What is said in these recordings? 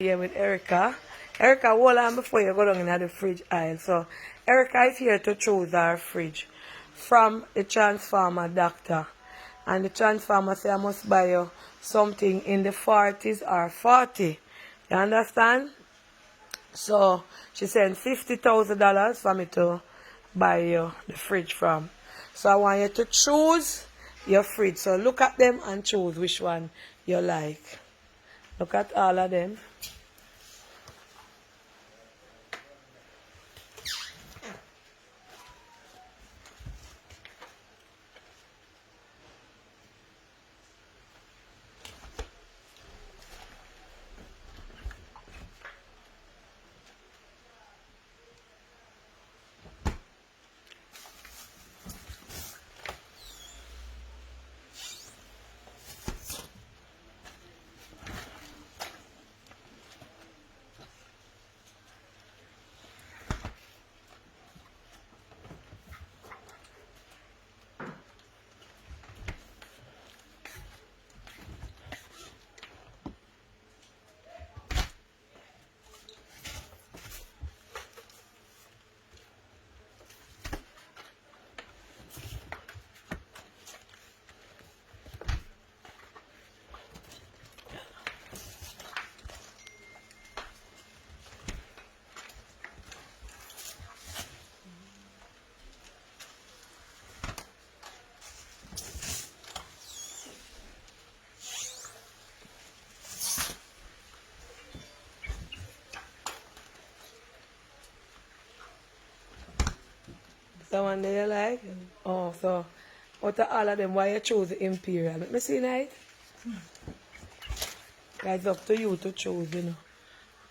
Here with Erica. Erica, hold on before you go down in the fridge aisle. So, Erica is here to choose our fridge from the transformer doctor. And the transformer say I must buy you something in the 40s or 40. You understand? So, she sent $50,000 for me to buy you the fridge from. So, I want you to choose your fridge. So, look at them and choose which one you like. Look at all of them. The one that you like? Oh, so out of all of them, why you choose the Imperial? Let me see, night. It's up to you to choose, you know.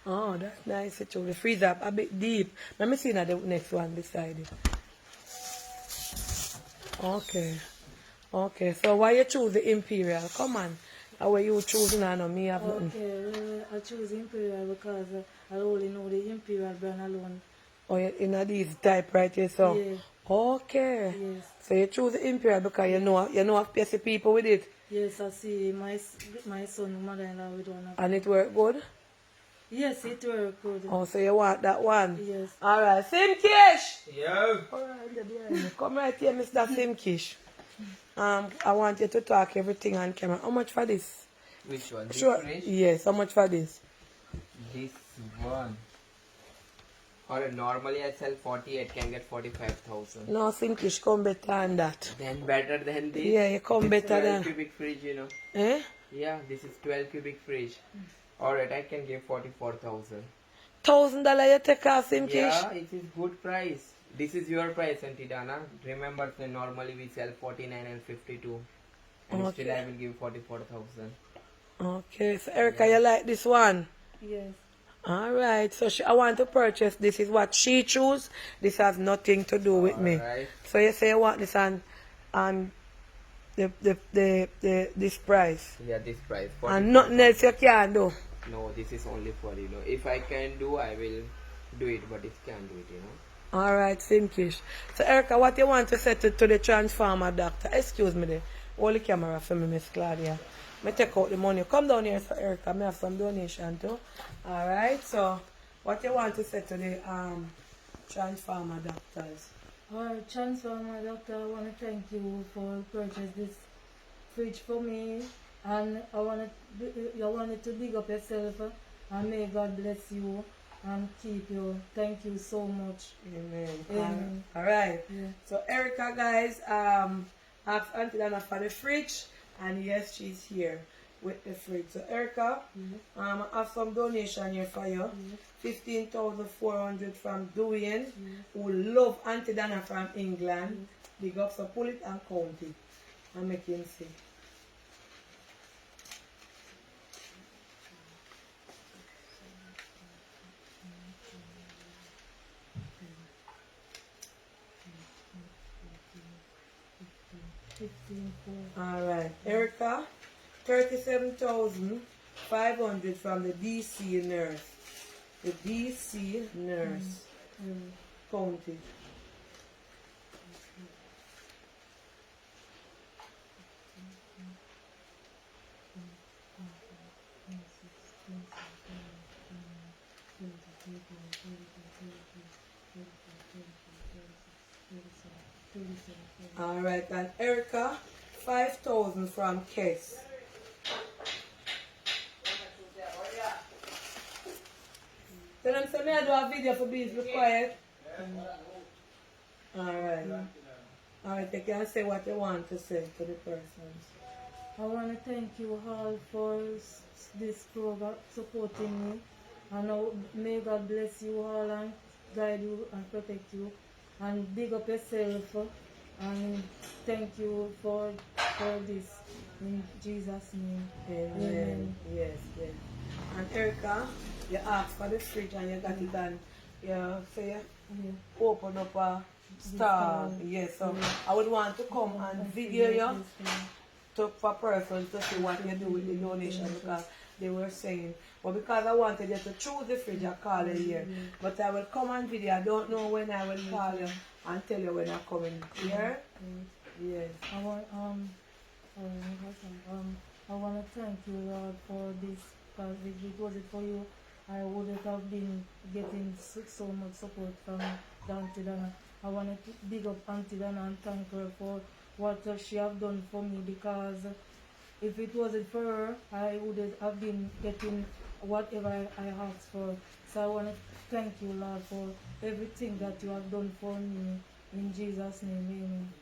Oh, that's nice to choose. The freezer a bit deep. Let me see now the next one beside it. Okay. Okay, so why you choose the Imperial? Come on. How are you choosing? I know me have nothing. Okay, I choose Imperial because I only know the Imperial brand alone. Oh, you know these type right here, so. Yeah. Okay. Yes. So you choose the Imperial because you know have people with it. Yes, I see my son, mother-in-law with one. And it work good? Yes, it work good. Oh, so you want that one? Yes. Alright, Simkish! Yo! Alright, come right here, Mr. Simkish. I want you to talk everything on camera. How much for this? Which one? This Sure. fridge? Yes, how much for this? This one. Alright, normally I sell 48, can get 45,000. No, Simkish, come better than that. Then better than this? Yeah, you come This is better 12 than... cubic fridge, you know. Eh? Yeah, this is 12 cubic fridge. Alright, I can give 44,000. $1,000 you take off, Simkish? Yeah, it is good price. This is your price, Aunty Donna. Remember, normally we sell 49 and 52. And Okay. still I will give 44,000. Okay, so Erica, you like this one? Yes. Alright, so I want to purchase this. Is what she choose. This has nothing to do with me. Alright. So you say you want this on this price. Yeah, this price. And nothing else you can do. No, this is only for, you know, if I can do, I will do it, but if can't do it, you know. Alright, Simkish. So Erica, what you want to say to the transformer doctor? Excuse me there. Hold the camera for me, Miss Claudia. Me take out the money. Come down here, so Erica. Me have some donation too. Alright, so what you want to say to the transformer doctors? Transformer doctor, I want to thank you for purchase this fridge for me. And I wanted to big up yourself and may God bless you and keep you. Thank you so much. Amen. Amen. Alright. Yeah. So Erica, guys, asked Aunty Donna for the fridge, and yes, she's here with the fridge. So Erica, I have some donation here for you. 15,400 from Dwayne, who love Aunty Donna from England. Big up, so pull it and count it and make him see. Alright, Erica, 37,500 from the DC nurse. The DC nurse. Count it. Alright, and Erica, 5,000 from Kes. Tell them say me I do a video for bees, be quiet. Alright. Alright, they can say what they want to say to the persons. I want to thank you all for this program, supporting me. And may God bless you all and guide you and protect you. And big up yourself. And thank you for this. In Jesus' name. Amen. Yes, yes. And Erica, you asked for the fridge and you got it and you say you open up a store. Yes, so I would want to come and video you for persons to see what you do with the donation because they were saying, but because I wanted you to choose the fridge, I call you here. But I will come on video. I don't know when I will call you and tell you when I'm coming here. Yes. I want to thank you, Lord, for this. Because if it wasn't for you, I wouldn't have been getting so much support from Aunty Donna. I want to big up Aunty Donna and thank her for what she have done for me, because if it wasn't for her, I wouldn't have been getting whatever I asked for. So I want to thank you, Lord, for everything that you have done for me. In Jesus' name, amen.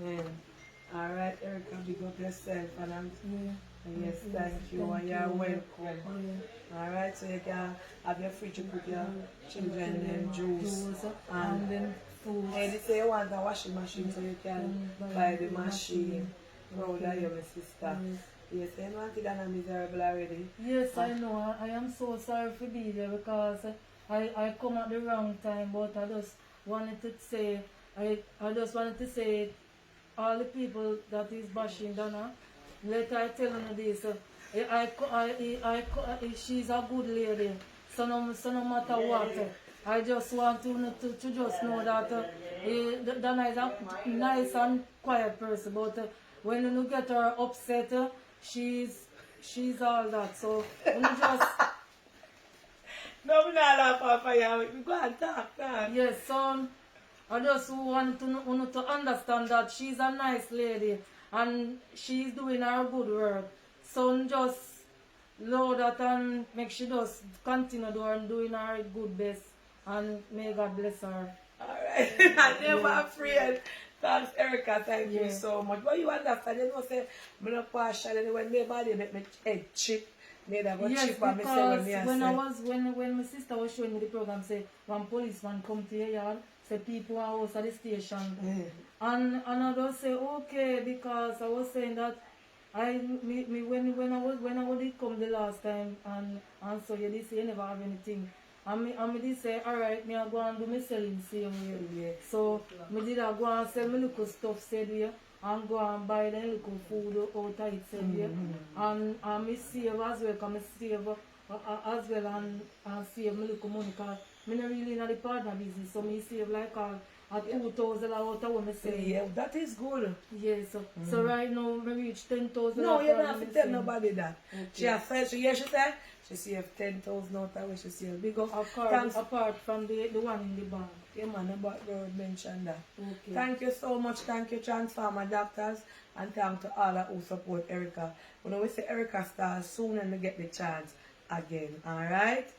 Amen. Alright, Erica, big up yourself and I'm yes, thank you, Thank and you're you. welcome. Alright, so you can have your fridge to put your children and juice and then food. And they say you want a washing machine so you can buy the machine. Proud of you, my sister. Yes, you know Aunty Donna miserable already. Yes, I know. I am so sorry for being there because I come at the wrong time, but I just wanted to say, all the people that is bashing Donna, let I tell you this. She's a good lady. So no matter what, I just want to just know that Donna is a nice and quiet person. But when you get her upset, she's all that. So you just No, I'm not laughing for you. We go and talk. yes, son. I just want to understand that she's a nice lady and she's doing her good work. So just know that and make she just continue doing her good best and may God bless her. Alright, I'm never afraid. Thanks, Erica. Thank you so much. But you understand, you know, say, I'm not partial. And when my body make my head chip, me that go chip and me say when me I say. When my sister was showing me the program, say one policeman come to your yard, say people are out at the station, and I just say okay, because I was saying that when I did come the last time and so you did say you never have anything. And me did say, alright, me I go and do my selling same way. So me did I go and sell my little stuff said way and go and buy the little food out of it said way. And me save as well, because me save as well and save my little money, because me not really in the partner business, so me save like a 2,000 out of what me sell. Yeah, that is good. Yes, so right now me reach 10,000. No, you don't have to tell nobody that. Okay. She has said, she said, she saved 10,000 out of which she saved big up. Apart from the one in the bank. Yeah, man, about road mentioned that. Okay. Thank you so much. Thank you, Transformer Doctors. And thank to all who support Erica. When we say Erica stars soon and we get the chance again. Alright?